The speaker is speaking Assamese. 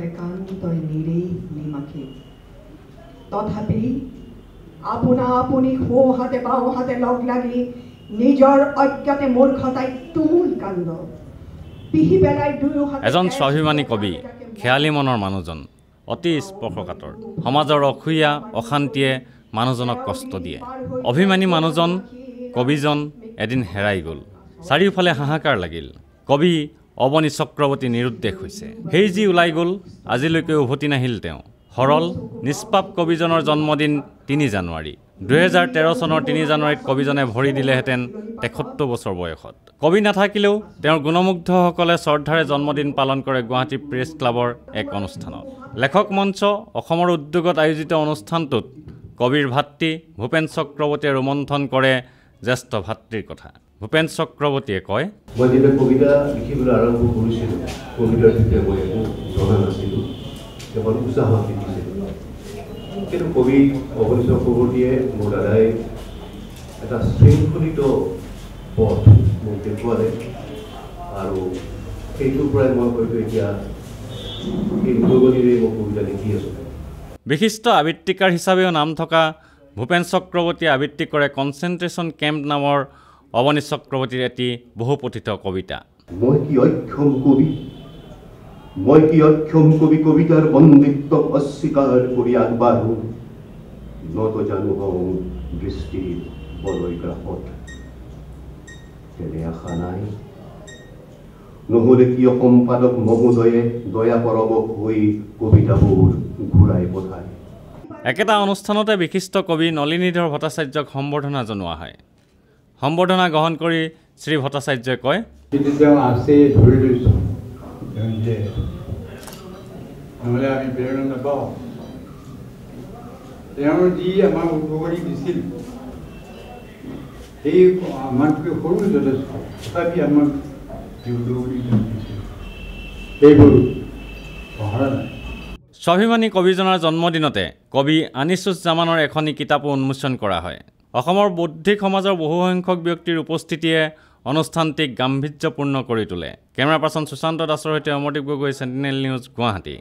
একান্তই নিৰেই নিমাখি তথাপি আপোনা আপুনি সোঁহাতে বাওঁহাতে লগ লাগি নিজৰ অজ্ঞাতে মূৰ্খতাই তুমুল কাণ্ড পিহি পেলাই দুয়োহাতে এজন স্বাভিমানী কবি খেয়ালি মনৰ মানুহজন অতি স্পৰ্শকাতৰ সমাজৰ অসূয়া অশান্তিয়ে মানুহজনক কষ্ট দিয়ে অভিমানী মানুহজন কবিজন এদিন হেৰাই গ'ল চাৰিওফালে হাহাকাৰ লাগিল কবি অৱনী চক্ৰৱৰ্তী নিৰুদ্দেশ হৈছে সেই যি ওলাই গ'ল আজিলৈকে উভতি নাহিল তেওঁ সৰল নিষ্পাপ কবিজনৰ জন্মদিন ৩ জানুৱাৰী ২০১৩ চনৰ ৩ জানুৱাৰীত কবিজনে ভৰি দিলেহেঁতেন ৭৩ বছৰ বয়সত কবি নাথাকিলেও তেওঁৰ গুণমুগ্ধসকলে শ্ৰদ্ধাৰে জন্মদিন পালন কৰে গুৱাহাটী প্ৰেছ ক্লাবৰ এক অনুষ্ঠানত লেখক মঞ্চ অসমৰ উদ্যোগত আয়োজিত অনুষ্ঠানটোত কবিৰ ভাতৃ ভূপেন চক্ৰৱৰ্তীয়ে ৰোমন্থন কৰে জ্যেষ্ঠ ভাতৃৰ কথা ভূপেন চক্ৰৱৰ্তীয়ে কয় মই যেতিয়া কবিতা লিখিবলৈ আৰম্ভ কৰিছিলোঁ কবিতাৰ বিষয়ে মই একো জনা নাছিলোঁ এখন উৎসাহ দিছিলোঁ কিন্তু কবি অৱনী চক্ৰৱৰ্তীয়ে মোৰ দাদাই এটা শৃংখলিত পথ মোক দেখুৱালে আৰু সেইটোৰ পৰাই মই হয়তো এতিয়া এই উদগনিৰে মই কবিতা লিখি আছোঁ বিশিষ্ট আবৃত্তিকাৰ হিচাপেও নাম থকা ভূপেন চক্ৰৱৰ্তীয়ে আবৃত্তি কৰে কনচেন্ট্ৰেশ্যন কেম্প নামৰ অৱনী চক্ৰৱৰ্তীৰ এটি বহুপঠিত কবিতা মই কি অক্ষম কবি কবিতাৰ বন্দিত্ব অস্বীকাৰ কৰি আগবাঢ়ো নত জানো হওঁ দৃষ্টিৰ বলয়গ্ৰাসত তেনে আশা নাই নহ'লে কিয় সম্পাদক মহোদয়ে দয়া পৰৱশ হৈ কবিতাবোৰ ঘূৰাই পঠায় একেটা অনুষ্ঠানতে বিশিষ্ট কবি নলিনীধৰ ভট্টাচাৰ্যক সম্বৰ্ধনা জনোৱা হয় সম্বৰ্ধনা গ্ৰহণ কৰি শ্ৰী ভট্টাচাৰ্যই কয় নহ'লে আমি প্ৰেৰণা নাপাওঁ তেওঁৰ যি আমাক উপকাৰী দিছিল সেই আমাতকৈ সৰু যথেষ্ট তথাপি আমাক যি উদগনি দিছিল সেইবোৰ পঢ়া নাই স্বাভিমানী কবিজনৰ জন্মদিনতে কবি আনিছুজ্জামানৰ এখনি কিতাপো উন্মোচন কৰা হয় অসমৰ বৌদ্ধিক সমাজৰ বহুসংখ্যক ব্যক্তিৰ উপস্থিতিয়ে অনুষ্ঠানটিক গাম্ভীৰ্যপূৰ্ণ কৰি তোলে কেমেৰা পাৰ্চন সুশান্ত দাসৰ সৈতে অমৰদীপ গগৈ চেণ্টিনেল নিউজ গুৱাহাটী